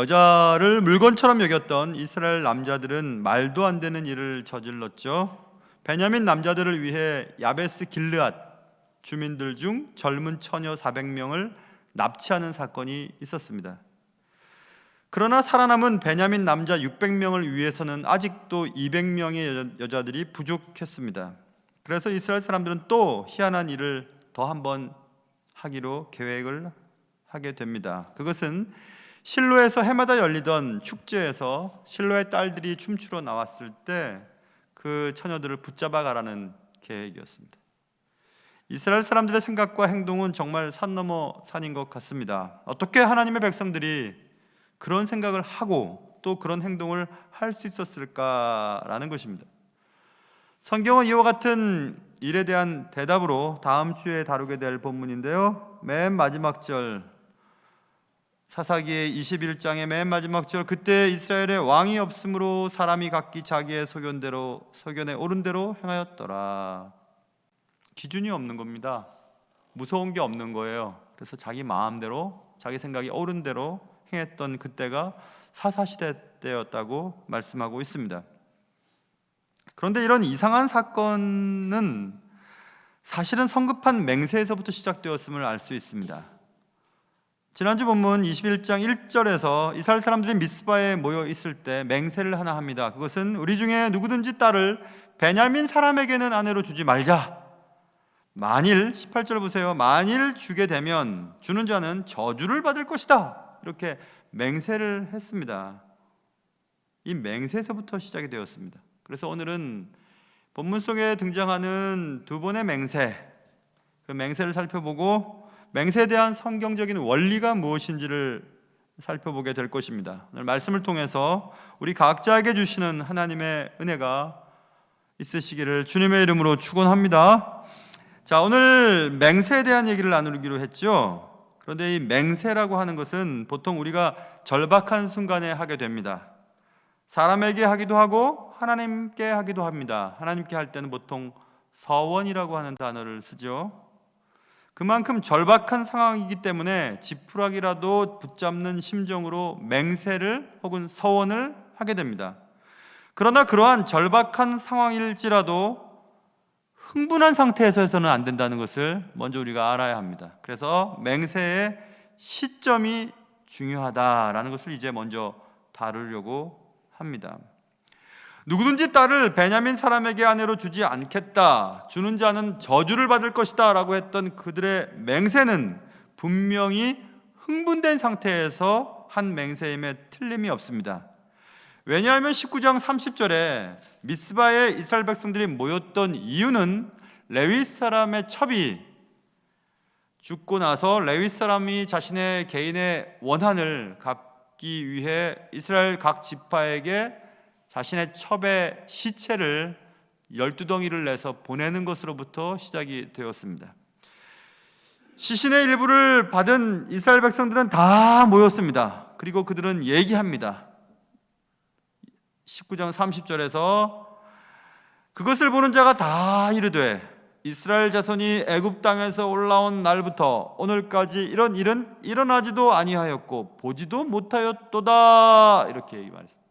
여자를 물건처럼 여겼던 이스라엘 남자들은 말도 안 되는 일을 저질렀죠. 베냐민 남자들을 위해 야베스 길르앗 주민들 중 젊은 처녀 400명을 납치하는 사건이 있었습니다. 그러나 살아남은 베냐민 남자 600명을 위해서는 아직도 200명의 여자들이 부족했습니다. 그래서 이스라엘 사람들은 또 희한한 일을 더 한번 하기로 계획을 하게 됩니다. 그것은 실로에서 해마다 열리던 축제에서 실로의 딸들이 춤추러 나왔을 때 그 처녀들을 붙잡아 가라는 계획이었습니다. 이스라엘 사람들의 생각과 행동은 정말 산 넘어 산인 것 같습니다. 어떻게 하나님의 백성들이 그런 생각을 하고 또 그런 행동을 할 수 있었을까라는 것입니다. 성경은 이와 같은 일에 대한 대답으로 다음 주에 다루게 될 본문인데요, 맨 마지막 절, 사사기의 21장의 맨 마지막 절, 그때 이스라엘에 왕이 없으므로 사람이 각기 자기의 소견에 옳은 대로 행하였더라. 기준이 없는 겁니다. 무서운 게 없는 거예요. 그래서 자기 마음대로, 자기 생각이 옳은 대로 행했던 그때가 사사시대 때였다고 말씀하고 있습니다. 그런데 이런 이상한 사건은 사실은 성급한 맹세에서부터 시작되었음을 알 수 있습니다. 지난주 본문 21장 1절에서 이스라엘 사람들이 미스바에 모여 있을 때 맹세를 하나 합니다. 그것은 우리 중에 누구든지 딸을 베냐민 사람에게는 아내로 주지 말자. 만일, 18절 보세요. 만일 주게 되면 주는 자는 저주를 받을 것이다. 이렇게 맹세를 했습니다. 이 맹세에서부터 시작이 되었습니다. 그래서 오늘은 본문 속에 등장하는 두 번의 맹세, 그 맹세를 살펴보고 맹세에 대한 성경적인 원리가 무엇인지를 살펴보게 될 것입니다. 오늘 말씀을 통해서 우리 각자에게 주시는 하나님의 은혜가 있으시기를 주님의 이름으로 축원합니다. 자, 오늘 맹세에 대한 얘기를 나누기로 했죠. 그런데 이 맹세라고 하는 것은 보통 우리가 절박한 순간에 하게 됩니다. 사람에게 하기도 하고 하나님께 하기도 합니다. 하나님께 할 때는 보통 서원이라고 하는 단어를 쓰죠. 그만큼 절박한 상황이기 때문에 지푸라기라도 붙잡는 심정으로 맹세를 혹은 서원을 하게 됩니다. 그러나 그러한 절박한 상황일지라도 흥분한 상태에서 해서는 안 된다는 것을 먼저 우리가 알아야 합니다. 그래서 맹세의 시점이 중요하다라는 것을 이제 먼저 다루려고 합니다. 누구든지 딸을 베냐민 사람에게 아내로 주지 않겠다, 주는 자는 저주를 받을 것이다 라고 했던 그들의 맹세는 분명히 흥분된 상태에서 한 맹세임에 틀림이 없습니다. 왜냐하면 19장 30절에 미스바에 이스라엘 백성들이 모였던 이유는 레위 사람의 첩이 죽고 나서 레위 사람이 자신의 개인의 원한을 갚기 위해 이스라엘 각 지파에게 자신의 첩의 시체를 12덩이를 내서 보내는 것으로부터 시작이 되었습니다. 시신의 일부를 받은 이스라엘 백성들은 다 모였습니다. 그리고 그들은 얘기합니다. 19장 30절에서 그것을 보는 자가 다 이르되 이스라엘 자손이 애굽 땅에서 올라온 날부터 오늘까지 이런 일은 일어나지도 아니하였고 보지도 못하였도다. 이렇게 말했습니다.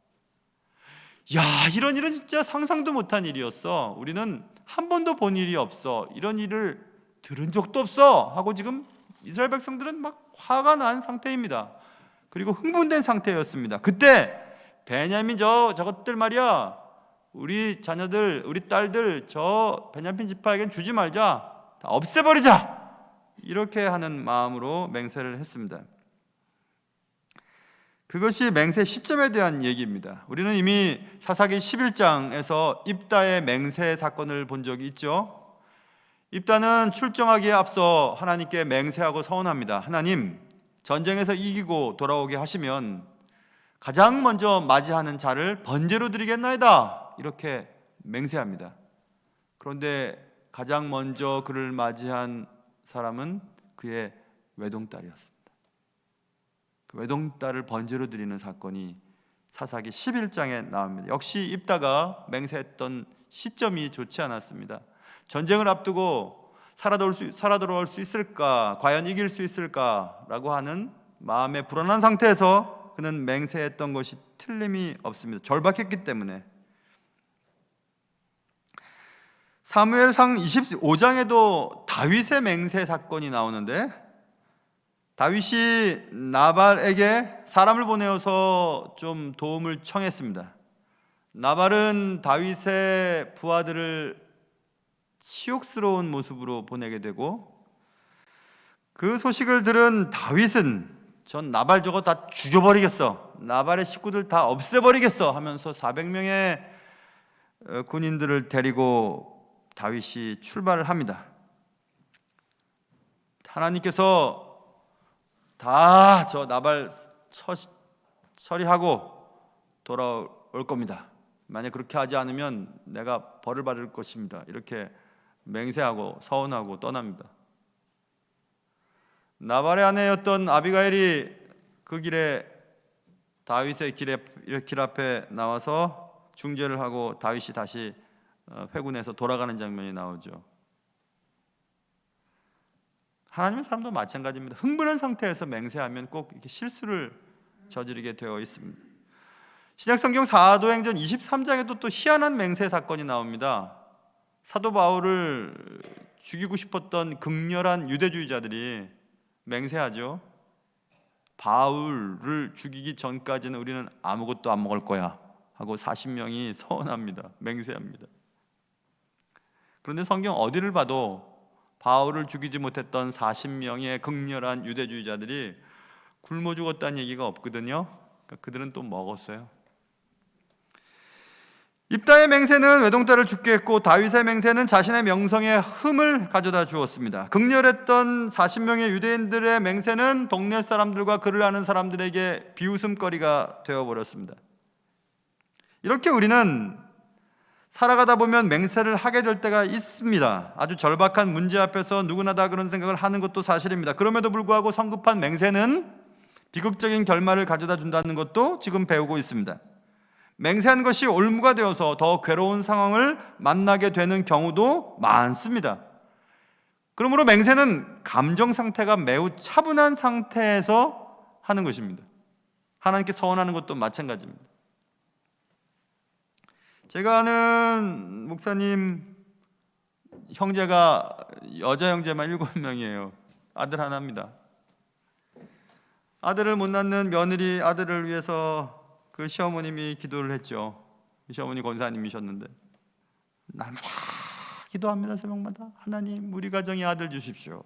야, 이런 일은 진짜 상상도 못한 일이었어. 우리는 한 번도 본 일이 없어. 이런 일을 들은 적도 없어. 하고 지금 이스라엘 백성들은 막 화가 난 상태입니다. 그리고 흥분된 상태였습니다. 그때 베냐민 저것들 말이야, 우리 자녀들, 우리 딸들 저 베냐민 지파에겐 주지 말자, 다 없애버리자, 이렇게 하는 마음으로 맹세를 했습니다. 그것이 맹세 시점에 대한 얘기입니다. 우리는 이미 사사기 11장에서 입다의 맹세 사건을 본 적이 있죠. 입다는 출정하기에 앞서 하나님께 맹세하고 서원합니다. 하나님, 전쟁에서 이기고 돌아오게 하시면 가장 먼저 맞이하는 자를 번제로 드리겠나이다, 이렇게 맹세합니다. 그런데 가장 먼저 그를 맞이한 사람은 그의 외동딸이었습니다. 그 외동딸을 번제로 드리는 사건이 사사기 11장에 나옵니다. 역시 입다가 맹세했던 시점이 좋지 않았습니다. 전쟁을 앞두고 살아 돌아올 수 있을까, 과연 이길 수 있을까라고 하는 마음의 불안한 상태에서 그는 맹세했던 것이 틀림이 없습니다. 절박했기 때문에. 사무엘상 25장에도 다윗의 맹세 사건이 나오는데, 다윗이 나발에게 사람을 보내어서 좀 도움을 청했습니다. 나발은 다윗의 부하들을 치욕스러운 모습으로 보내게 되고, 그 소식을 들은 다윗은 전 나발 저거 다 죽여버리겠어, 나발의 식구들 다 없애버리겠어 하면서 400명의 군인들을 데리고 다윗이 출발을 합니다. 하나님께서 다 저 나발 처리하고 돌아올 겁니다. 만약 그렇게 하지 않으면 내가 벌을 받을 것입니다. 이렇게 맹세하고 서원하고 떠납니다. 나발의 아내였던 아비가일이 그 길에 다윗의 길 앞에 나와서 중재를 하고 다윗이 다시 회군에서 돌아가는 장면이 나오죠. 하나님의 사람도 마찬가지입니다. 흥분한 상태에서 맹세하면 꼭 이렇게 실수를 저지르게 되어 있습니다. 신약성경 사도행전 23장에도 또 희한한 맹세 사건이 나옵니다. 사도 바울을 죽이고 싶었던 극렬한 유대주의자들이 맹세하죠. 바울을 죽이기 전까지는 우리는 아무것도 안 먹을 거야 하고 40명이 서원합니다. 맹세합니다. 그런데 성경 어디를 봐도 바울을 죽이지 못했던 40명의 극렬한 유대주의자들이 굶어 죽었다는 얘기가 없거든요. 그러니까 그들은 또 먹었어요. 입다의 맹세는 외동딸을 죽게 했고, 다윗의 맹세는 자신의 명성에 흠을 가져다 주었습니다. 극렬했던 40명의 유대인들의 맹세는 동네 사람들과 그를 아는 사람들에게 비웃음거리가 되어버렸습니다. 이렇게 우리는 살아가다 보면 맹세를 하게 될 때가 있습니다. 아주 절박한 문제 앞에서 누구나 다 그런 생각을 하는 것도 사실입니다. 그럼에도 불구하고 성급한 맹세는 비극적인 결말을 가져다 준다는 것도 지금 배우고 있습니다. 맹세한 것이 올무가 되어서 더 괴로운 상황을 만나게 되는 경우도 많습니다. 그러므로 맹세는 감정 상태가 매우 차분한 상태에서 하는 것입니다. 하나님께 서원하는 것도 마찬가지입니다. 제가 아는 목사님 형제가 여자 형제만 7명이에요. 아들 하나입니다. 아들을 못 낳는 며느리 아들을 위해서 그 시어머님이 기도를 했죠. 시어머니 권사님이셨는데 날마다 기도합니다. 새벽마다. 하나님, 우리 가정에 아들 주십시오.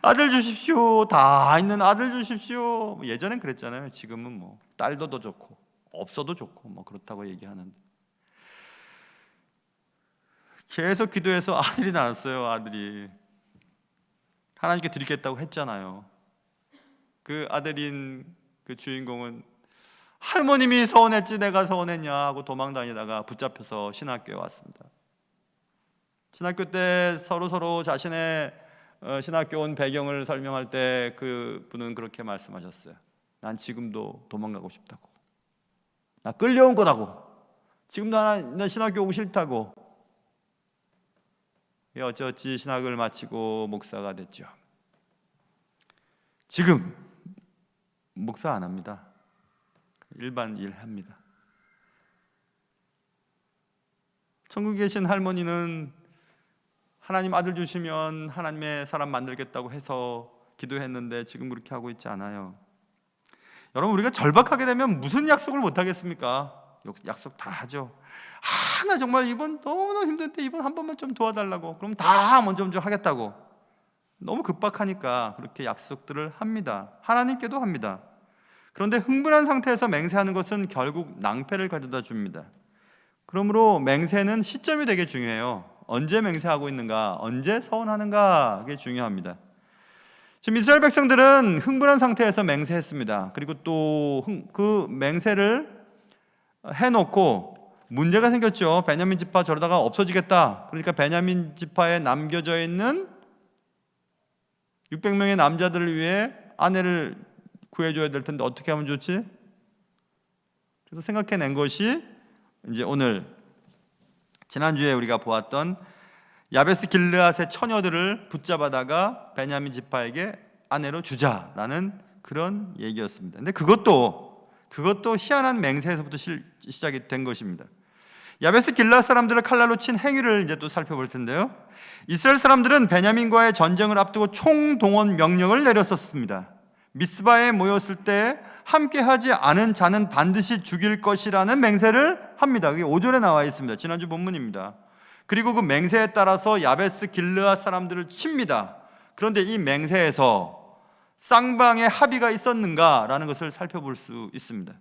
아들 주십시오. 다 있는 아들 주십시오. 예전엔 그랬잖아요. 지금은 뭐 딸도 더 좋고 없어도 좋고 뭐 그렇다고 얘기하는데, 계속 기도해서 아들이 나왔어요. 아들이. 하나님께 드리겠다고 했잖아요. 그 아들인 그 주인공은 할머님이 서운했지 내가 서운했냐 하고 도망 다니다가 붙잡혀서 신학교에 왔습니다. 신학교 때 서로 자신의 신학교 온 배경을 설명할 때 그 분은 그렇게 말씀하셨어요. 난 지금도 도망가고 싶다고. 나 끌려온 거라고. 지금도 나 신학교 오고 싫다고. 어찌어찌 신학을 마치고 목사가 됐죠. 지금 목사 안 합니다. 일반 일 합니다. 천국에 계신 할머니는 하나님 아들 주시면 하나님의 사람 만들겠다고 해서 기도했는데 지금 그렇게 하고 있지 않아요. 여러분, 우리가 절박하게 되면 무슨 약속을 못 하겠습니까? 약속 다 하죠. 나 정말 이번 너무너무 힘든데 이번 한 번만 좀 도와달라고. 그럼 다 먼저 하겠다고. 너무 급박하니까 그렇게 약속들을 합니다. 하나님께도 합니다. 그런데 흥분한 상태에서 맹세하는 것은 결국 낭패를 가져다 줍니다. 그러므로 맹세는 시점이 되게 중요해요. 언제 맹세하고 있는가, 언제 서원하는가, 그게 중요합니다. 지금 이스라엘 백성들은 흥분한 상태에서 맹세했습니다. 그리고 또 그 맹세를 해놓고 문제가 생겼죠. 베냐민 지파 저러다가 없어지겠다. 그러니까 베냐민 지파에 남겨져 있는 600명의 남자들을 위해 아내를 구해줘야 될 텐데 어떻게 하면 좋지? 그래서 생각해낸 것이 이제 오늘 지난주에 우리가 보았던 야베스 길르앗의 처녀들을 붙잡아다가 베냐민 지파에게 아내로 주자라는 그런 얘기였습니다. 근데 그것도 희한한 맹세에서부터 시작이 된 것입니다. 야베스 길앗 사람들을 칼날로 친 행위를 이제 또 살펴볼 텐데요. 이스라엘 사람들은 베냐민과의 전쟁을 앞두고 총동원 명령을 내렸었습니다. 미스바에 모였을 때 함께하지 않은 자는 반드시 죽일 것이라는 맹세를 합니다. 그게 5절에 나와 있습니다. 지난주 본문입니다. 그리고 그 맹세에 따라서 야베스 길앗 사람들을 칩니다. 그런데 이 맹세에서 쌍방의 합의가 있었는가라는 것을 살펴볼 수 있습니다.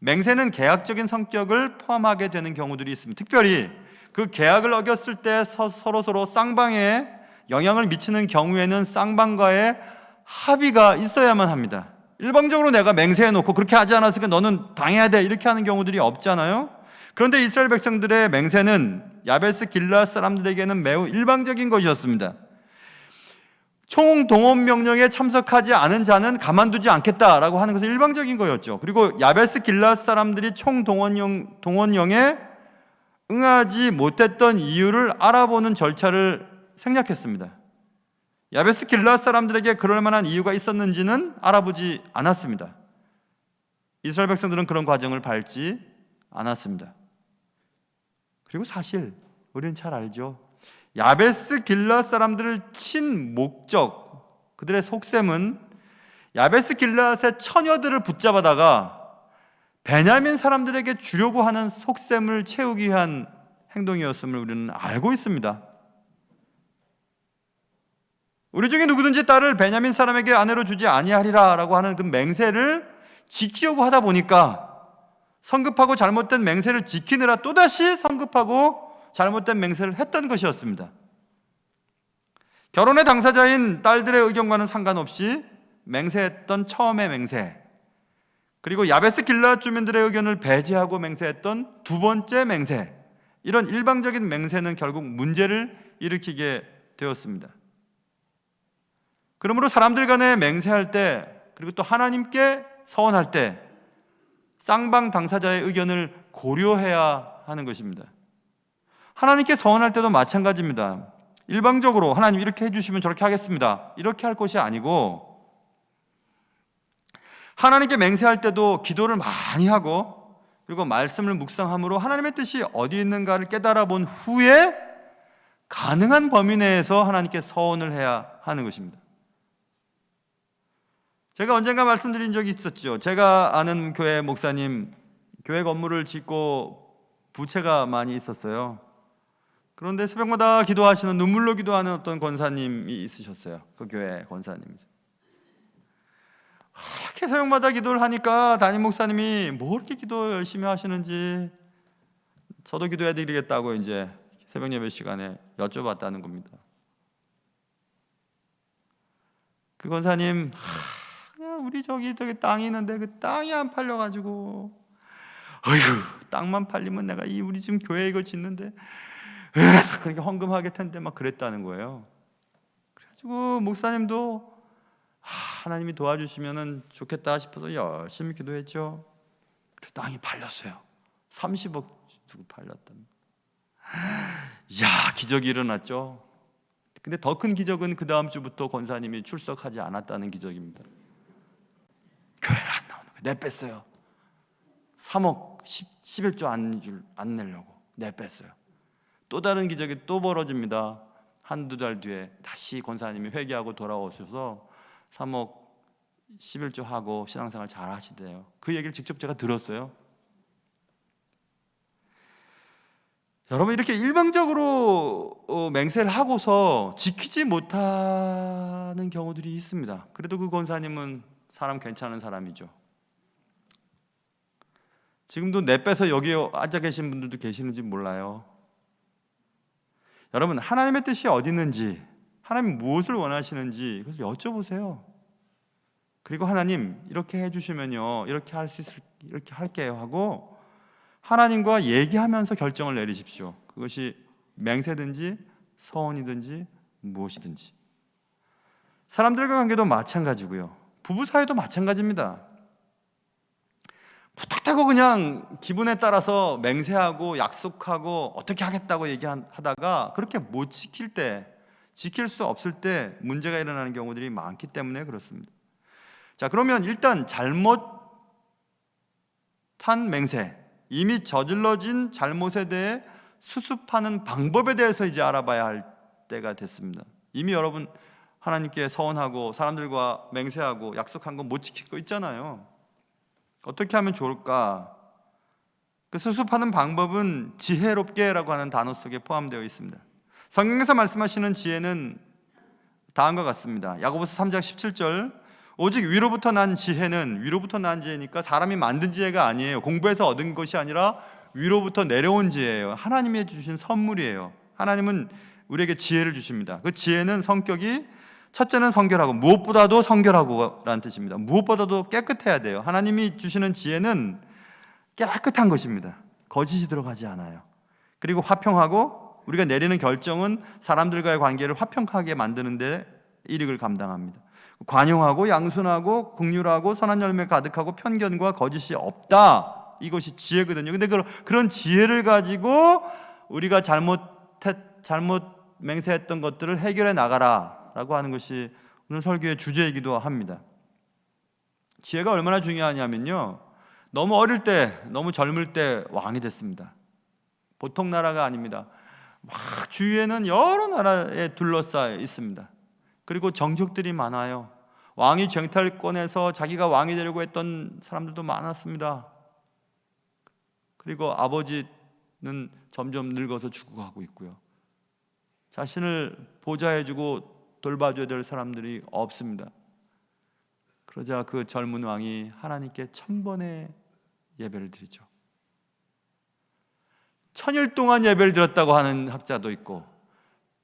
맹세는 계약적인 성격을 포함하게 되는 경우들이 있습니다. 특별히 그 계약을 어겼을 때 서로 쌍방에 영향을 미치는 경우에는 쌍방과의 합의가 있어야만 합니다. 일방적으로 내가 맹세해놓고 그렇게 하지 않았으니까 너는 당해야 돼 이렇게 하는 경우들이 없잖아요. 그런데 이스라엘 백성들의 맹세는 야베스 길앗 사람들에게는 매우 일방적인 것이었습니다. 총동원 명령에 참석하지 않은 자는 가만두지 않겠다라고 하는 것은 일방적인 거였죠. 그리고 야베스 길앗 사람들이 총동원령에 응하지 못했던 이유를 알아보는 절차를 생략했습니다. 야베스 길앗 사람들에게 그럴 만한 이유가 있었는지는 알아보지 않았습니다. 이스라엘 백성들은 그런 과정을 밟지 않았습니다. 그리고 사실 우리는 잘 알죠. 야베스 길앗 사람들을 친 목적, 그들의 속셈은 야베스 길앗의 처녀들을 붙잡아다가 베냐민 사람들에게 주려고 하는 속셈을 채우기 위한 행동이었음을 우리는 알고 있습니다. 우리 중에 누구든지 딸을 베냐민 사람에게 아내로 주지 아니하리라 라고 하는 그 맹세를 지키려고 하다 보니까 성급하고 잘못된 맹세를 지키느라 또다시 성급하고 잘못된 맹세를 했던 것이었습니다. 결혼의 당사자인 딸들의 의견과는 상관없이 맹세했던 처음의 맹세, 그리고 야베스 길앗 주민들의 의견을 배제하고 맹세했던 두 번째 맹세, 이런 일방적인 맹세는 결국 문제를 일으키게 되었습니다. 그러므로 사람들 간에 맹세할 때, 그리고 또 하나님께 서원할 때 쌍방 당사자의 의견을 고려해야 하는 것입니다. 하나님께 서원할 때도 마찬가지입니다. 일방적으로 하나님 이렇게 해주시면 저렇게 하겠습니다, 이렇게 할 것이 아니고 하나님께 맹세할 때도 기도를 많이 하고 그리고 말씀을 묵상함으로 하나님의 뜻이 어디 있는가를 깨달아 본 후에 가능한 범위 내에서 하나님께 서원을 해야 하는 것입니다. 제가 언젠가 말씀드린 적이 있었죠. 제가 아는 교회 목사님, 교회 건물을 짓고 부채가 많이 있었어요. 그런데 새벽마다 기도하시는, 눈물로 기도하는 어떤 권사님이 있으셨어요. 그 교회 권사님이죠. 이렇게 새벽마다 기도를 하니까 담임 목사님이 뭐 이렇게 기도 열심히 하시는지 저도 기도해 드리겠다고 이제 새벽 예배 시간에 여쭤봤다는 겁니다. 그 권사님, 그냥 우리 저기 땅이 있는데 그 땅이 안 팔려가지고, 어휴, 땅만 팔리면 내가 우리 지금 교회 이거 짓는데 그렇게 헌금하게 텐데 막 그랬다는 거예요. 그래가지고 목사님도 하나님이 도와주시면 좋겠다 싶어서 열심히 기도했죠. 그래서 땅이 팔렸어요. 30억 주고 팔렸답니다. 이야, 기적이 일어났죠. 근데 더 큰 기적은 그 다음 주부터 권사님이 출석하지 않았다는 기적입니다. 교회를 안 나오는 거예요. 내뺐어요. 3억 11조 안 내려고 내뺐어요. 또 다른 기적이 또 벌어집니다. 한두 달 뒤에 다시 권사님이 회개하고 돌아오셔서 3억 11조 하고 신앙생활 잘 하시대요. 그 얘기를 직접 제가 들었어요. 여러분, 이렇게 일방적으로 맹세를 하고서 지키지 못하는 경우들이 있습니다. 그래도 그 권사님은 사람 괜찮은 사람이죠. 지금도 내빼서 여기 앉아 계신 분들도 계시는지 몰라요. 여러분, 하나님의 뜻이 어디 있는지, 하나님 무엇을 원하시는지 그래서 여쭤보세요. 그리고 하나님 이렇게 해주시면요, 이렇게 할 수 있을, 이렇게 할게요 하고 하나님과 얘기하면서 결정을 내리십시오. 그것이 맹세든지 서원이든지 무엇이든지. 사람들과 관계도 마찬가지고요. 부부 사이도 마찬가지입니다. 부탁하고 그냥 기분에 따라서 맹세하고 약속하고 어떻게 하겠다고 얘기하다가 그렇게 못 지킬 때, 지킬 수 없을 때 문제가 일어나는 경우들이 많기 때문에 그렇습니다. 자, 그러면 일단 잘못한 맹세, 이미 저질러진 잘못에 대해 수습하는 방법에 대해서 이제 알아봐야 할 때가 됐습니다. 이미 여러분 하나님께 서원하고 사람들과 맹세하고 약속한 거 못 지킬 거 있잖아요. 어떻게 하면 좋을까? 그 수습하는 방법은 지혜롭게라고 하는 단어 속에 포함되어 있습니다. 성경에서 말씀하시는 지혜는 다음과 같습니다. 야고보서 3장 17절, 오직 위로부터 난 지혜는, 위로부터 난 지혜니까 사람이 만든 지혜가 아니에요. 공부해서 얻은 것이 아니라 위로부터 내려온 지혜예요. 하나님이 주신 선물이에요. 하나님은 우리에게 지혜를 주십니다. 그 지혜는 성격이, 첫째는 성결하고, 무엇보다도 성결하고 라는 뜻입니다. 무엇보다도 깨끗해야 돼요. 하나님이 주시는 지혜는 깨끗한 것입니다. 거짓이 들어가지 않아요. 그리고 화평하고, 우리가 내리는 결정은 사람들과의 관계를 화평하게 만드는 데 일익을 감당합니다. 관용하고 양순하고 긍휼하고 선한 열매 가득하고 편견과 거짓이 없다. 이것이 지혜거든요. 근데 그런 지혜를 가지고 우리가 잘못 맹세했던 것들을 해결해 나가라라고 하는 것이 오늘 설교의 주제이기도 합니다. 지혜가 얼마나 중요하냐면요, 너무 어릴 때, 너무 젊을 때 왕이 됐습니다. 보통 나라가 아닙니다. 막 주위에는 여러 나라에 둘러싸여 있습니다. 그리고 정적들이 많아요. 왕이 쟁탈권에서 자기가 왕이 되려고 했던 사람들도 많았습니다. 그리고 아버지는 점점 늙어서 죽어가고 있고요. 자신을 보좌해주고 돌봐줘야 될 사람들이 없습니다. 그러자 그 젊은 왕이 하나님께 1000번의 예배를 드리죠. 1000일 동안 예배를 드렸다고 하는 학자도 있고,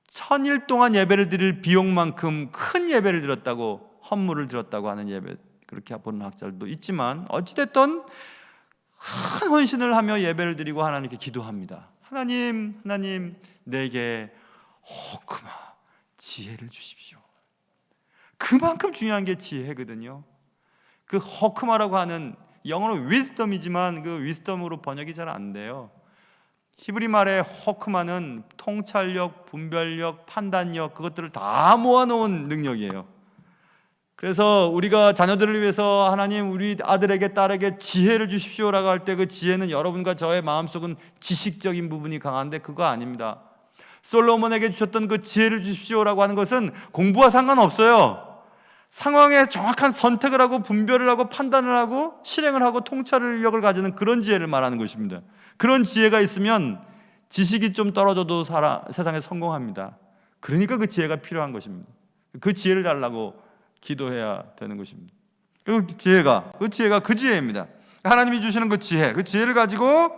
1000일 동안 예배를 드릴 비용만큼 큰 예배를 드렸다고, 헌물을 드렸다고 하는 예배, 그렇게 보는 학자들도 있지만, 어찌됐든 큰 헌신을 하며 예배를 드리고 하나님께 기도합니다. 하나님 내게 호크마 지혜를 주십시오. 그만큼 중요한 게 지혜거든요. 그 호크마라고 하는, 영어로 wisdom이지만 그 wisdom으로 번역이 잘 안 돼요. 히브리 말의 호크마는 통찰력, 분별력, 판단력, 그것들을 다 모아놓은 능력이에요. 그래서 우리가 자녀들을 위해서 하나님 우리 아들에게 딸에게 지혜를 주십시오라고 할 때, 그 지혜는 여러분과 저의 마음속은 지식적인 부분이 강한데 그거 아닙니다. 솔로몬에게 주셨던 그 지혜를 주십시오라고 하는 것은 공부와 상관없어요. 상황에 정확한 선택을 하고 분별을 하고 판단을 하고 실행을 하고 통찰력을 가지는 그런 지혜를 말하는 것입니다. 그런 지혜가 있으면 지식이 좀 떨어져도 세상에 성공합니다. 그러니까 그 지혜가 필요한 것입니다. 그 지혜를 달라고 기도해야 되는 것입니다. 그 지혜가 그 지혜입니다. 하나님이 주시는 그 지혜를 가지고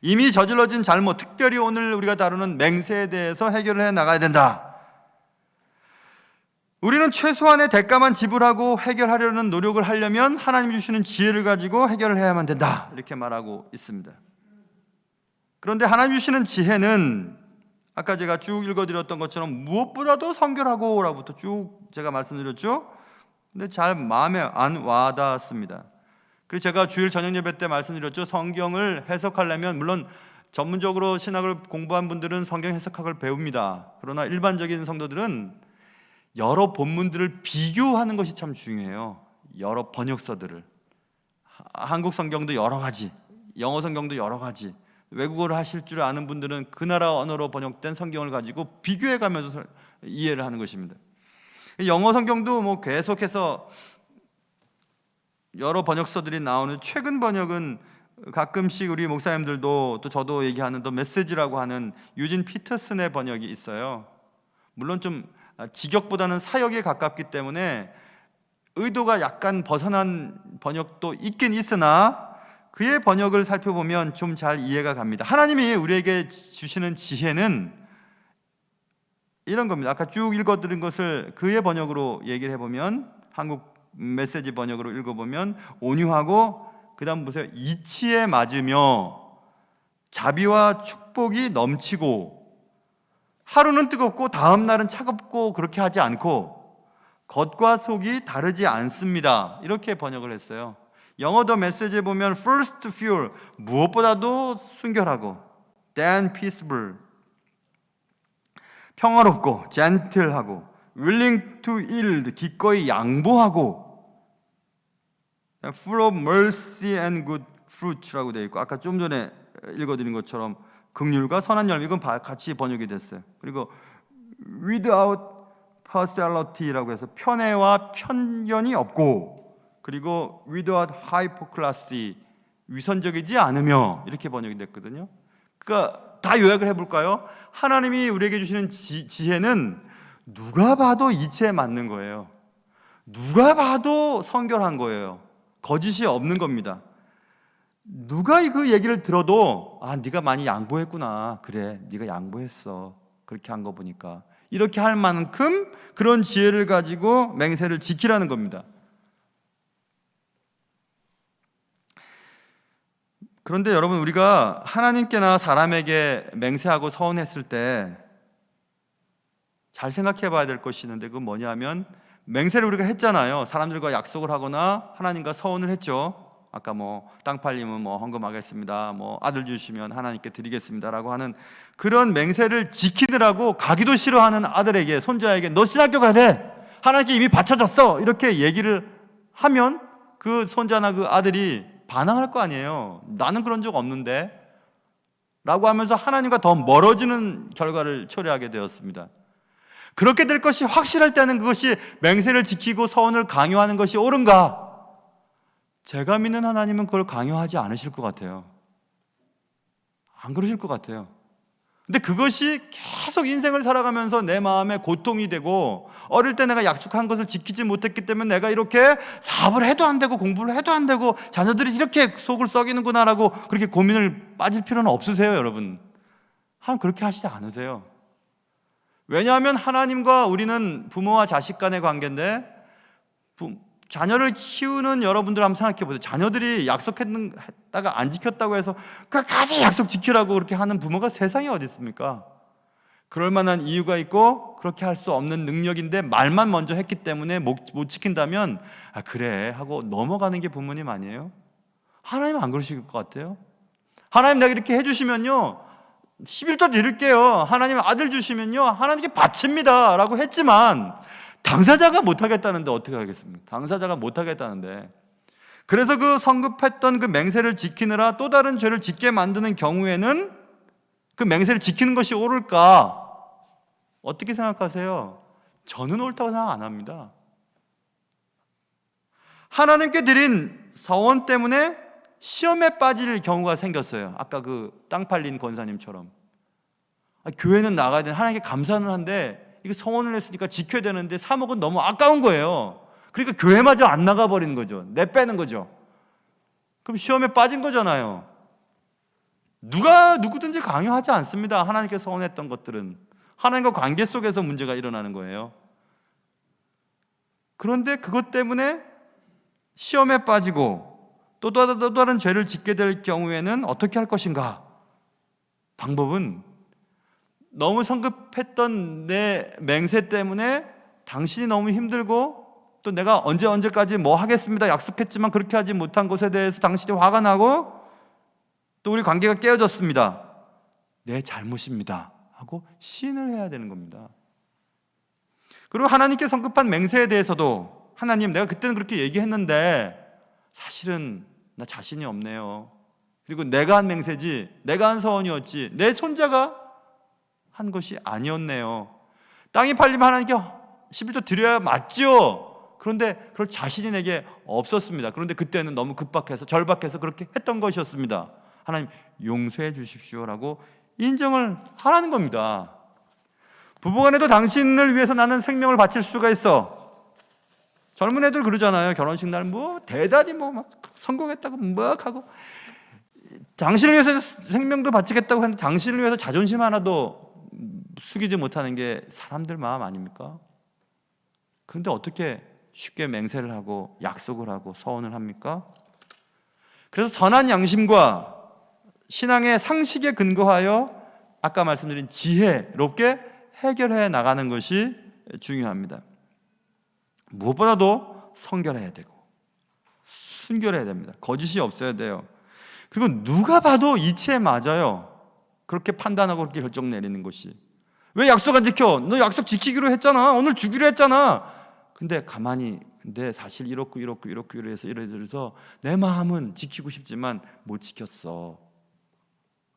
이미 저질러진 잘못, 특별히 오늘 우리가 다루는 맹세에 대해서 해결을 해 나가야 된다. 우리는 최소한의 대가만 지불하고 해결하려는 노력을 하려면 하나님이 주시는 지혜를 가지고 해결을 해야만 된다, 이렇게 말하고 있습니다. 그런데 하나님이 주시는 지혜는 아까 제가 쭉 읽어드렸던 것처럼 무엇보다도 성결하고 라부터 쭉 제가 말씀드렸죠. 근데 잘 마음에 안 와닿습니다. 그리고 제가 주일 저녁 예배 때 말씀드렸죠. 성경을 해석하려면, 물론 전문적으로 신학을 공부한 분들은 성경 해석학을 배웁니다. 그러나 일반적인 성도들은 여러 본문들을 비교하는 것이 참 중요해요. 여러 번역서들을, 한국 성경도 여러 가지, 영어 성경도 여러 가지, 외국어를 하실 줄 아는 분들은 그 나라 언어로 번역된 성경을 가지고 비교해 가면서 이해를 하는 것입니다. 영어 성경도 뭐 계속해서 여러 번역서들이 나오는, 최근 번역은 가끔씩 우리 목사님들도 또 저도 얘기하는 더 메시지라고 하는 유진 피터슨의 번역이 있어요. 물론 좀 직역보다는 사역에 가깝기 때문에 의도가 약간 벗어난 번역도 있긴 있으나 그의 번역을 살펴보면 좀 잘 이해가 갑니다. 하나님이 우리에게 주시는 지혜는 이런 겁니다. 아까 쭉 읽어드린 것을 그의 번역으로 얘기를 해보면, 한국 메시지 번역으로 읽어보면 온유하고, 그 다음 보세요, 이치에 맞으며 자비와 축복이 넘치고, 하루는 뜨겁고 다음 날은 차갑고 그렇게 하지 않고 겉과 속이 다르지 않습니다, 이렇게 번역을 했어요. 영어 더 메시지에 보면 first pure, 무엇보다도 순결하고, then peaceable, 평화롭고, gentle하고, willing to yield, 기꺼이 양보하고, full of mercy and good fruit라고 되어 있고, 아까 좀 전에 읽어드린 것처럼 긍휼과 선한 열매, 이건 같이 번역이 됐어요. 그리고 without partiality라고 해서 편애와 편견이 없고, 그리고 without hypocrisy, 위선적이지 않으며, 이렇게 번역이 됐거든요. 그러니까 다 요약을 해볼까요? 하나님이 우리에게 주시는 지혜는 누가 봐도 이치에 맞는 거예요. 누가 봐도 성결한 거예요. 거짓이 없는 겁니다. 누가 그 얘기를 들어도 네가 많이 양보했구나, 그래 네가 양보했어, 그렇게 한 거 보니까, 이렇게 할 만큼 그런 지혜를 가지고 맹세를 지키라는 겁니다. 그런데 여러분, 우리가 하나님께나 사람에게 맹세하고 서원했을 때 잘 생각해 봐야 될 것이 있는데, 그건 뭐냐면, 맹세를 우리가 했잖아요. 사람들과 약속을 하거나 하나님과 서원을 했죠. 아까 땅 팔리면 헌금하겠습니다, 아들 주시면 하나님께 드리겠습니다라고 하는 그런 맹세를 지키느라고 가기도 싫어하는 아들에게, 손자에게 너 신학교 가야 돼, 하나님께 이미 바쳐졌어, 이렇게 얘기를 하면 그 손자나 그 아들이 반항할 거 아니에요. 나는 그런 적 없는데 라고 하면서 하나님과 더 멀어지는 결과를 초래하게 되었습니다. 그렇게 될 것이 확실할 때는 그것이 맹세를 지키고 서원을 강요하는 것이 옳은가? 제가 믿는 하나님은 그걸 강요하지 않으실 것 같아요. 안 그러실 것 같아요. 근데 그것이 계속 인생을 살아가면서 내 마음에 고통이 되고, 어릴 때 내가 약속한 것을 지키지 못했기 때문에 내가 이렇게 사업을 해도 안 되고 공부를 해도 안 되고 자녀들이 이렇게 속을 썩이는구나라고 그렇게 고민을 빠질 필요는 없으세요, 여러분. 하나님 그렇게 하시지 않으세요. 왜냐하면 하나님과 우리는 부모와 자식 간의 관계인데, 자녀를 키우는 여러분들 한번 생각해 보세요. 자녀들이 약속했다가 안 지켰다고 해서 끝까지 약속 지키라고 그렇게 하는 부모가 세상에 어디 있습니까? 그럴 만한 이유가 있고 그렇게 할 수 없는 능력인데 말만 먼저 했기 때문에 못 지킨다면 그래 하고 넘어가는 게 부모님 아니에요? 하나님은 안 그러실 것 같아요. 하나님 내가 이렇게 해주시면요 11조 드릴게요, 하나님 아들 주시면요 하나님께 바칩니다 라고 했지만 당사자가 못하겠다는데 어떻게 하겠습니까? 당사자가 못하겠다는데. 그래서 그 성급했던 그 맹세를 지키느라 또 다른 죄를 짓게 만드는 경우에는 그 맹세를 지키는 것이 옳을까? 어떻게 생각하세요? 저는 옳다고 생각 안 합니다. 하나님께 드린 서원 때문에 시험에 빠질 경우가 생겼어요. 아까 그 땅 팔린 권사님처럼. 교회는 나가야 되는, 하나님께 감사는 한데 이거 서원을 했으니까 지켜야 되는데 3억은 너무 아까운 거예요. 그러니까 교회마저 안 나가버리는 거죠. 내빼는 거죠. 그럼 시험에 빠진 거잖아요. 누가 누구든지 강요하지 않습니다. 하나님께 서원했던 것들은 하나님과 관계 속에서 문제가 일어나는 거예요. 그런데 그것 때문에 시험에 빠지고 또 다른 죄를 짓게 될 경우에는 어떻게 할 것인가? 방법은 너무 성급했던 내 맹세 때문에 당신이 너무 힘들고 또 내가 언제까지 하겠습니다 약속했지만 그렇게 하지 못한 것에 대해서 당신이 화가 나고 또 우리 관계가 깨어졌습니다. 내 잘못입니다 하고 시인을 해야 되는 겁니다. 그리고 하나님께 성급한 맹세에 대해서도 하나님 내가 그때는 그렇게 얘기했는데 사실은 나 자신이 없네요. 그리고 내가 한 맹세지, 내가 한 서원이었지 내 손자가 한 것이 아니었네요. 땅이 팔리면 하나님께 11조 드려야 맞죠. 그런데 그럴 자신이 내게 없었습니다. 그런데 그때는 너무 급박해서 절박해서 그렇게 했던 것이었습니다. 하나님 용서해 주십시오라고 인정을 하라는 겁니다. 부부간에도 당신을 위해서 나는 생명을 바칠 수가 있어. 젊은 애들 그러잖아요. 결혼식 날 대단히 막 성공했다고 막 하고 당신을 위해서 생명도 바치겠다고 했는데 당신을 위해서 자존심 하나도 숙이지 못하는 게 사람들 마음 아닙니까? 그런데 어떻게 쉽게 맹세를 하고 약속을 하고 서원을 합니까? 그래서 선한 양심과 신앙의 상식에 근거하여 아까 말씀드린 지혜롭게 해결해 나가는 것이 중요합니다. 무엇보다도 성결해야 되고 순결해야 됩니다. 거짓이 없어야 돼요. 그리고 누가 봐도 이치에 맞아요. 그렇게 판단하고 그렇게 결정 내리는 것이. 왜 약속 안 지켜? 너 약속 지키기로 했잖아. 오늘 주기로 했잖아. 근데 가만히 근데 사실 이렇고 이래서 내 마음은 지키고 싶지만 못 지켰어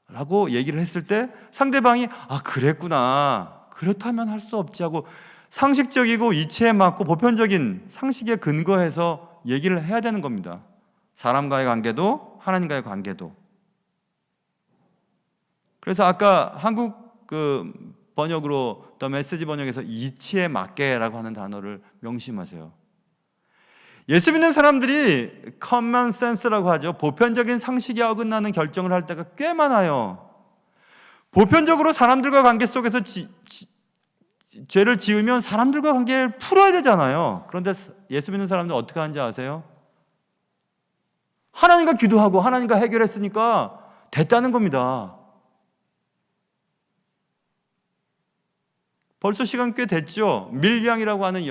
라고 얘기를 했을 때 상대방이 그랬구나, 그렇다면 할 수 없지 하고 상식적이고 이치에 맞고 보편적인 상식에 근거해서 얘기를 해야 되는 겁니다. 사람과의 관계도 하나님과의 관계도. 그래서 아까 한국 번역으로 더 메시지 번역에서 이치에 맞게라고 하는 단어를 명심하세요. 예수 믿는 사람들이 커먼 센스라고 하죠. 보편적인 상식에 어긋나는 결정을 할 때가 꽤 많아요. 보편적으로 사람들과 관계 속에서 죄를 지으면 사람들과 관계를 풀어야 되잖아요. 그런데 예수 믿는 사람들 어떻게 하는지 아세요? 하나님과 기도하고 하나님과 해결했으니까 됐다는 겁니다. 벌써 시간 꽤 됐죠. 밀양이라고 하는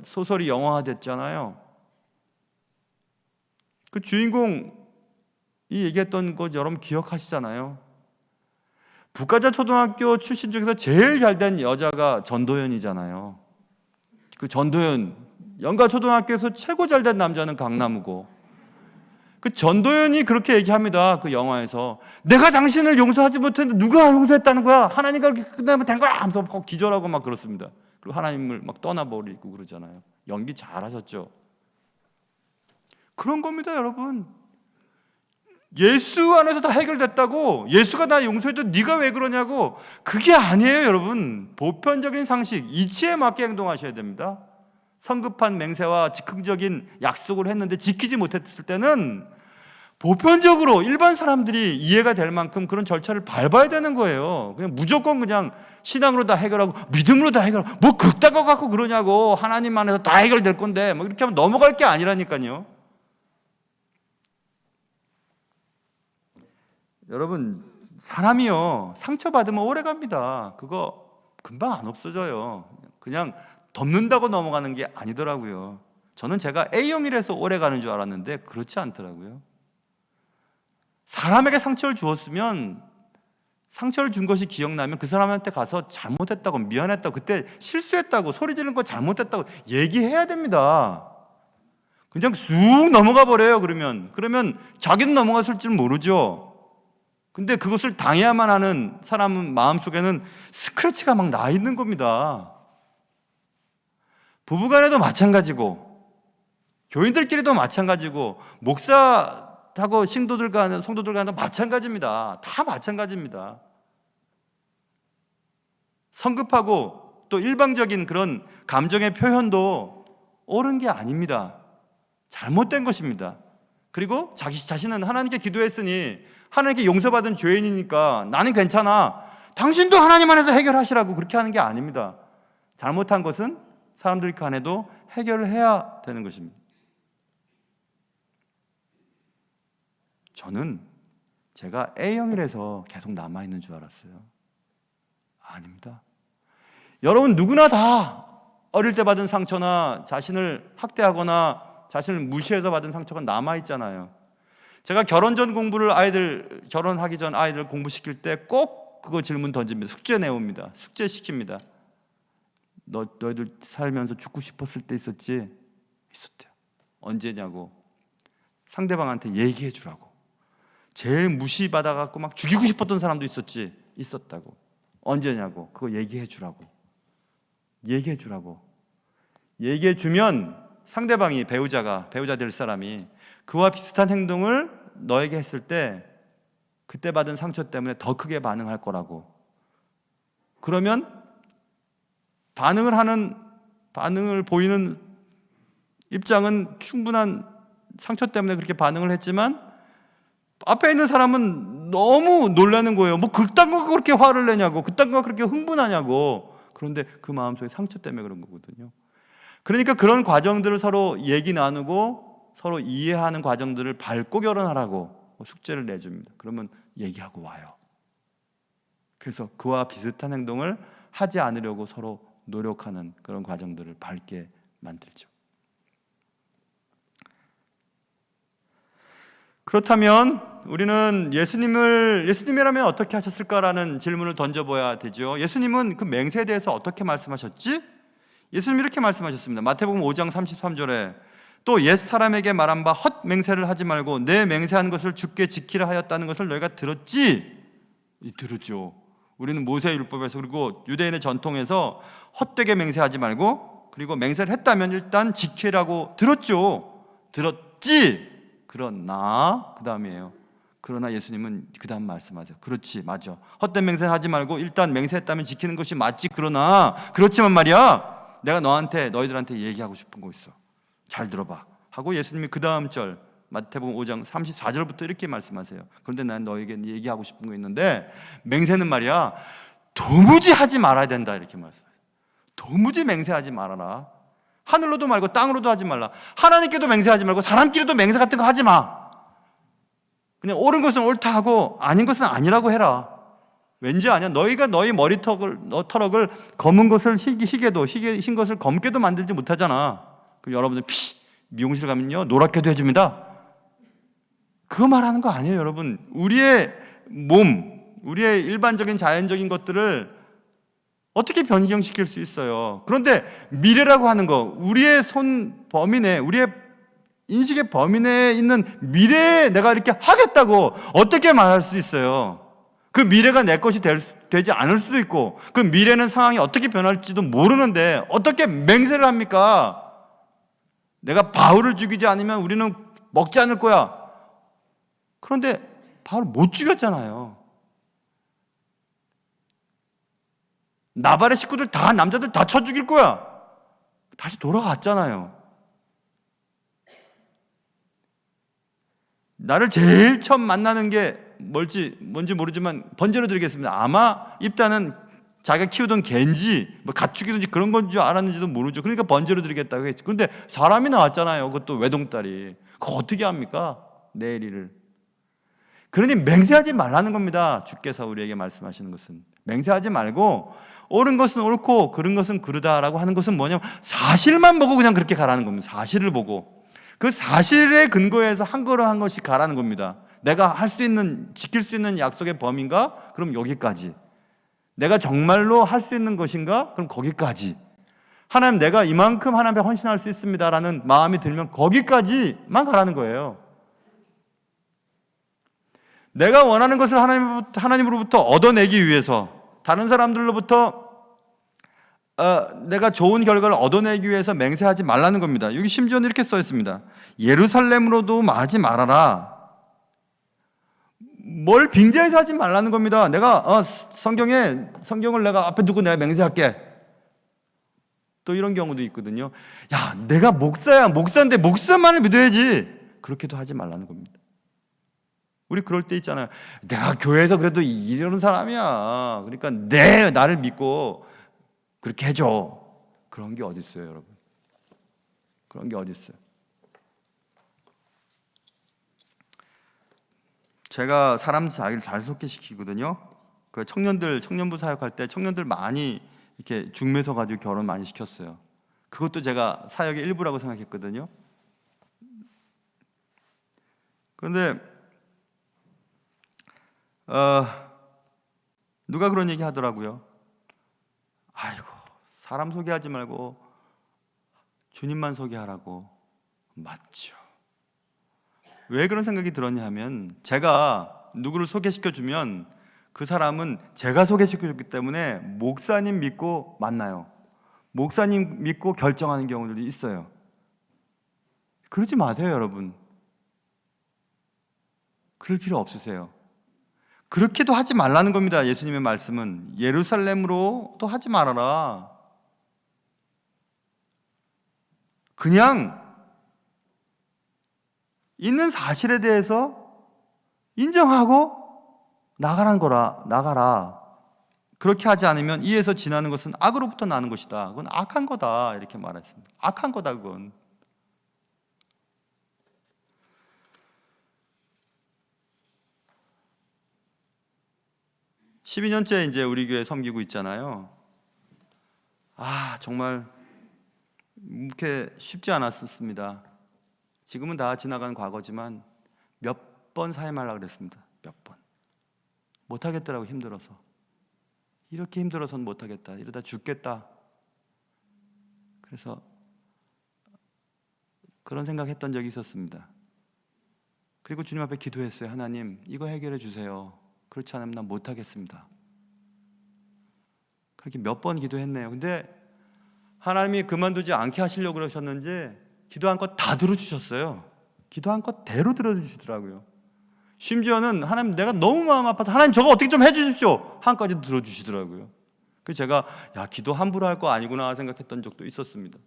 소설이 영화화 됐잖아요. 그 주인공이 얘기했던 것 여러분 기억하시잖아요. 북가자 초등학교 출신 중에서 제일 잘된 여자가 전도연이잖아요. 그 전도연, 영가 초등학교에서 최고 잘된 남자는 강남우고, 그 전도연이 그렇게 얘기합니다. 그 영화에서 내가 당신을 용서하지 못했는데 누가 용서했다는 거야? 하나님과 그렇게 끝나면 된 거야? 하면서 기절하고 막 그렇습니다. 그리고 하나님을 막 떠나버리고 그러잖아요. 연기 잘하셨죠? 그런 겁니다, 여러분. 예수 안에서 다 해결됐다고, 예수가 나 용서해도 네가 왜 그러냐고, 그게 아니에요, 여러분. 보편적인 상식, 이치에 맞게 행동하셔야 됩니다. 성급한 맹세와 즉흥적인 약속을 했는데 지키지 못했을 때는 보편적으로 일반 사람들이 이해가 될 만큼 그런 절차를 밟아야 되는 거예요. 그냥 무조건 그냥 신앙으로 다 해결하고 믿음으로 다 해결하고 뭐 그딴 거 갖고 그러냐고, 하나님 안에서 다 해결될 건데 뭐 이렇게 하면 넘어갈 게 아니라니까요. 여러분, 사람이요 상처받으면 오래 갑니다. 그거 금방 안 없어져요. 그냥 덮는다고 넘어가는 게 아니더라고요. 저는 제가 A형이라서 오래 가는 줄 알았는데 그렇지 않더라고요. 사람에게 상처를 주었으면 상처를 준 것이 기억나면 그 사람한테 가서 잘못했다고, 미안했다고, 그때 실수했다고, 소리 지른 거 잘못했다고 얘기해야 됩니다. 그냥 쑥 넘어가 버려요. 그러면 자기는 넘어갔을 줄 모르죠. 근데 그것을 당해야만 하는 사람은 마음속에는 스크래치가 막 나 있는 겁니다. 부부간에도 마찬가지고 교인들끼리도 마찬가지고 목사하고 성도들 간에도 마찬가지입니다. 다 마찬가지입니다. 성급하고 또 일방적인 그런 감정의 표현도 옳은 게 아닙니다. 잘못된 것입니다. 그리고 자신은 하나님께 기도했으니 하나님께 용서받은 죄인이니까 나는 괜찮아, 당신도 하나님 안에서 해결하시라고 그렇게 하는 게 아닙니다. 잘못한 것은 사람들 간에도 해결을 해야 되는 것입니다. 저는 제가 A형이라서 계속 남아있는 줄 알았어요. 아닙니다. 여러분 누구나 다 어릴 때 받은 상처나 자신을 학대하거나 자신을 무시해서 받은 상처가 남아있잖아요. 제가 결혼하기 전 아이들 공부시킬 때 꼭 그거 질문 던집니다. 숙제 내옵니다. 숙제 시킵니다. 너희들 살면서 죽고 싶었을 때 있었지? 있었대요. 언제냐고. 상대방한테 얘기해 주라고. 제일 무시받아갖고 막 죽이고 싶었던 사람도 있었지? 있었다고. 언제냐고. 그거 얘기해 주라고. 얘기해 주라고. 얘기해 주면 상대방이 배우자 될 사람이 그와 비슷한 행동을 너에게 했을 때 그때 받은 상처 때문에 더 크게 반응할 거라고. 그러면 반응을 보이는 입장은 충분한 상처 때문에 그렇게 반응을 했지만 앞에 있는 사람은 너무 놀라는 거예요. 뭐 그딴 거 그렇게 화를 내냐고, 그딴 거 그렇게 흥분하냐고. 그런데 그 마음속에 상처 때문에 그런 거거든요. 그러니까 그런 과정들을 서로 얘기 나누고 서로 이해하는 과정들을 밟고 결혼하라고 숙제를 내줍니다. 그러면 얘기하고 와요. 그래서 그와 비슷한 행동을 하지 않으려고 서로 노력하는 그런 과정들을 밟게 만들죠. 그렇다면 우리는 예수님이라면 어떻게 하셨을까라는 질문을 던져봐야 되죠. 예수님은 그 맹세에 대해서 어떻게 말씀하셨지? 예수님 이렇게 말씀하셨습니다. 마태복음 5장 33절에 또 옛 사람에게 말한 바 헛 맹세를 하지 말고 내 맹세한 것을 주께 지키라 하였다는 것을 너희가 들었지? 들었죠. 우리는 모세 율법에서 그리고 유대인의 전통에서 헛되게 맹세하지 말고 그리고 맹세를 했다면 일단 지키라고 들었죠. 들었지? 그러나 그 다음이에요. 그러나 예수님은 그 다음 말씀하세요. 그렇지, 맞아. 헛된 맹세를 하지 말고 일단 맹세했다면 지키는 것이 맞지. 그러나 그렇지만 말이야, 내가 너희들한테 얘기하고 싶은 거 있어. 잘 들어봐 하고 예수님이 그 다음 절 마태복음 5장 34절부터 이렇게 말씀하세요. 그런데 난 너에게 얘기하고 싶은 거 있는데 맹세는 말이야 도무지 하지 말아야 된다 이렇게 말씀하세요. 도무지 맹세하지 말아라. 하늘로도 말고 땅으로도 하지 말라. 하나님께도 맹세하지 말고 사람끼리도 맹세 같은 거 하지 마. 그냥 옳은 것은 옳다 하고 아닌 것은 아니라고 해라. 왠지 아냐? 너희가 너희 머리털을 검은 것을 희게도 흰 것을 검게도 만들지 못하잖아. 그럼 여러분들 미용실 가면요 노랗게도 해줍니다. 그거 말하는 거 아니에요, 여러분. 우리의 몸, 우리의 일반적인 자연적인 것들을 어떻게 변경시킬 수 있어요? 그런데 미래라고 하는 거, 우리의 손 범위 내, 우리의 인식의 범위 내에 있는 미래에 내가 이렇게 하겠다고 어떻게 말할 수 있어요? 그 미래가 내 것이 되지 않을 수도 있고 그 미래는 상황이 어떻게 변할지도 모르는데 어떻게 맹세를 합니까? 내가 바울을 죽이지 않으면 우리는 먹지 않을 거야. 그런데 바울 못 죽였잖아요. 나발의 식구들 다 남자들 다 쳐 죽일 거야. 다시 돌아왔잖아요. 나를 제일 처음 만나는 게 뭔지 모르지만 번제로 드리겠습니다. 아마 입다는 자기가 키우던 개인지 갓 죽이든지 그런 건 줄 알았는지도 모르죠. 그러니까 번제로 드리겠다고 했지. 그런데 사람이 나왔잖아요. 그것도 외동딸이. 그거 어떻게 합니까? 내일 일을. 그러니 맹세하지 말라는 겁니다. 주께서 우리에게 말씀하시는 것은 맹세하지 말고 옳은 것은 옳고 그른 것은 그르다라고 하는 것은 뭐냐면 사실만 보고 그냥 그렇게 가라는 겁니다. 사실을 보고 그 사실에 근거해서 한 걸음 한 것씩 가라는 겁니다. 내가 할 수 있는, 지킬 수 있는 약속의 범위인가? 그럼 여기까지. 내가 정말로 할 수 있는 것인가? 그럼 거기까지. 하나님, 내가 이만큼 하나님 앞에 헌신할 수 있습니다라는 마음이 들면 거기까지만 가라는 거예요. 내가 원하는 것을 하나님으로부터 얻어내기 위해서, 다른 사람들로부터 내가 좋은 결과를 얻어내기 위해서 맹세하지 말라는 겁니다. 여기 심지어는 이렇게 써 있습니다. 예루살렘으로도 하지 말아라. 뭘 빙자해서 하지 말라는 겁니다. 내가 성경을 내가 앞에 두고 내가 맹세할게. 또 이런 경우도 있거든요. 야, 내가 목사인데 목사만을 믿어야지. 그렇게도 하지 말라는 겁니다. 우리 그럴 때 있잖아요. 내가 교회에서 그래도 이러는 사람이야. 그러니까 나를 믿고 그렇게 해줘. 그런 게 어디 있어요, 여러분? 그런 게 어디 있어요? 제가 사람 잘 소개시키거든요. 그 청년부 사역할 때 청년들 많이 이렇게 중매서 가지고 결혼 많이 시켰어요. 그것도 제가 사역의 일부라고 생각했거든요. 그런데 누가 그런 얘기 하더라고요. 아이고, 사람 소개하지 말고 주님만 소개하라고. 맞죠. 왜 그런 생각이 들었냐 하면 제가 누구를 소개시켜주면 그 사람은 제가 소개시켜줬기 때문에 목사님 믿고 만나요. 목사님 믿고 결정하는 경우들이 있어요. 그러지 마세요, 여러분. 그럴 필요 없으세요. 그렇게도 하지 말라는 겁니다. 예수님의 말씀은 예루살렘으로 또 하지 말아라. 그냥 있는 사실에 대해서 인정하고 나가라. 그렇게 하지 않으면 이에서 지나는 것은 악으로부터 나는 것이다. 그건 악한 거다. 이렇게 말했습니다. 악한 거다, 그건. (12년째) 이제 우리 교회 섬기고 있잖아요. 정말 이렇게 쉽지 않았습니다. 지금은 다 지나간 과거지만 몇 번 사임하려고 그랬습니다. 몇 번. 못하겠더라고, 힘들어서. 이렇게 힘들어서는 못하겠다. 이러다 죽겠다. 그래서 그런 생각했던 적이 있었습니다. 그리고 주님 앞에 기도했어요. 하나님, 이거 해결해 주세요. 그렇지 않으면 난 못하겠습니다. 그렇게 몇 번 기도했네요. 근데 하나님이 그만두지 않게 하시려고 그러셨는지 기도한 것 다 들어주셨어요. 기도한 것 대로 들어주시더라고요. 심지어는 하나님, 내가 너무 마음 아파서 하나님 저거 어떻게 좀 해주십시오 한까지도 들어주시더라고요. 그래서 제가 기도 함부로 할 거 아니구나 생각했던 적도 있었습니다.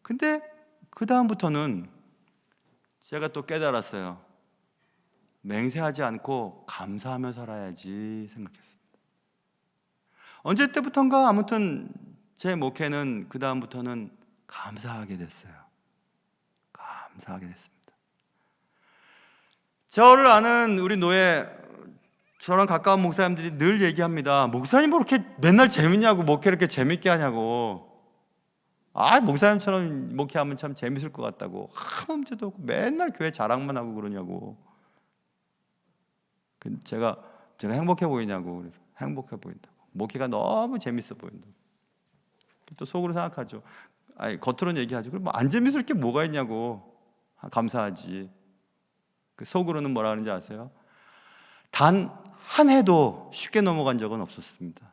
근데 그 다음부터는 제가 또 깨달았어요. 맹세하지 않고 감사하며 살아야지 생각했습니다. 언제 때부턴가 아무튼 제 목회는 그 다음부터는 감사하게 됐어요. 감사하게 됐습니다. 저를 아는 우리 노예, 저랑 가까운 목사님들이 늘 얘기합니다. 목사님 뭐 이렇게 맨날 재밌냐고, 목회 이렇게 재밌게 하냐고. 목사님처럼 목회하면 참 재밌을 것 같다고. 아무 문제도 없고 맨날 교회 자랑만 하고 그러냐고. 제가 행복해 보이냐고. 그래서 행복해 보인다고. 목회가 너무 재밌어 보인다고. 또 속으로 생각하죠. 겉으로는 얘기하죠. 그럼 안 재밌을 게 뭐가 있냐고. 감사하지. 속으로는 뭐라 하는지 아세요? 단 한 해도 쉽게 넘어간 적은 없었습니다.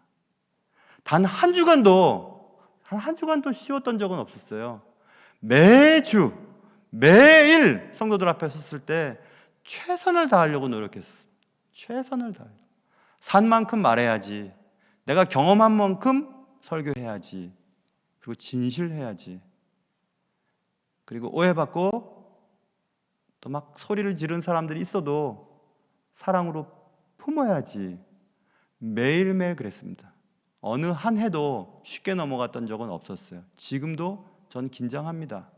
단 한 주간도 쉬웠던 적은 없었어요. 매주 매일 성도들 앞에 섰을 때 최선을 다하려고 노력했어요. 최선을 다하려고. 산 만큼 말해야지. 내가 경험한 만큼 설교해야지. 그리고 진실해야지. 그리고 오해받고 또 막 소리를 지른 사람들이 있어도 사랑으로 품어야지. 매일매일 그랬습니다. 어느 한 해도 쉽게 넘어갔던 적은 없었어요. 지금도 전 긴장합니다.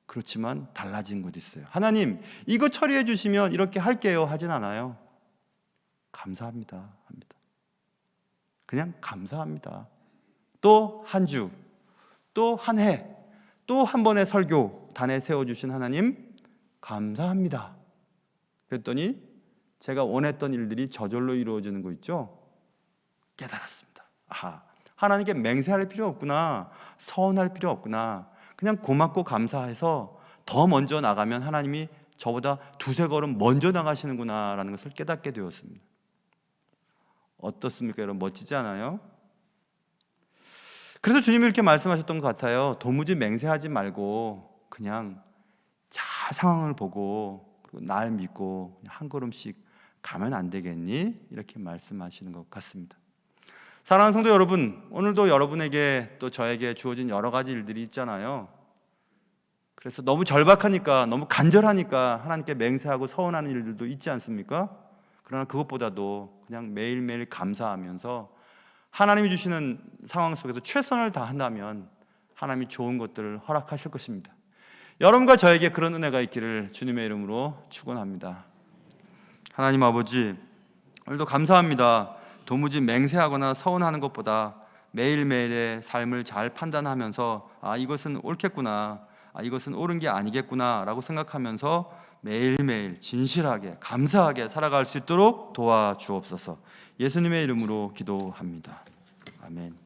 그렇지만 달라진 곳이 있어요. 하나님, 이거 처리해 주시면 이렇게 할게요 하진 않아요. 감사합니다 합니다. 그냥 감사합니다. 또 한 주, 또 한 해, 또 한 번의 설교 단에 세워주신 하나님 감사합니다. 그랬더니 제가 원했던 일들이 저절로 이루어지는 거 있죠? 깨달았습니다. 하나님께 맹세할 필요 없구나, 서운할 필요 없구나. 그냥 고맙고 감사해서 더 먼저 나가면 하나님이 저보다 두세 걸음 먼저 나가시는구나 라는 것을 깨닫게 되었습니다. 어떻습니까 여러분? 멋지지 않아요? 그래서 주님이 이렇게 말씀하셨던 것 같아요. 도무지 맹세하지 말고 그냥 잘 상황을 보고 그리고 날 믿고 한 걸음씩 가면 안 되겠니? 이렇게 말씀하시는 것 같습니다. 사랑하는 성도 여러분, 오늘도 여러분에게 또 저에게 주어진 여러 가지 일들이 있잖아요. 그래서 너무 절박하니까, 너무 간절하니까 하나님께 맹세하고 서운하는 일들도 있지 않습니까? 그러나 그것보다도 그냥 매일매일 감사하면서 하나님이 주시는 상황 속에서 최선을 다한다면 하나님이 좋은 것들을 허락하실 것입니다. 여러분과 저에게 그런 은혜가 있기를 주님의 이름으로 축원합니다. 하나님 아버지, 오늘도 감사합니다. 도무지 맹세하거나 서운하는 것보다 매일매일의 삶을 잘 판단하면서 이것은 옳겠구나, 이것은 옳은 게 아니겠구나 라고 생각하면서 매일매일 진실하게 감사하게 살아갈 수 있도록 도와주옵소서. 예수님의 이름으로 기도합니다. 아멘.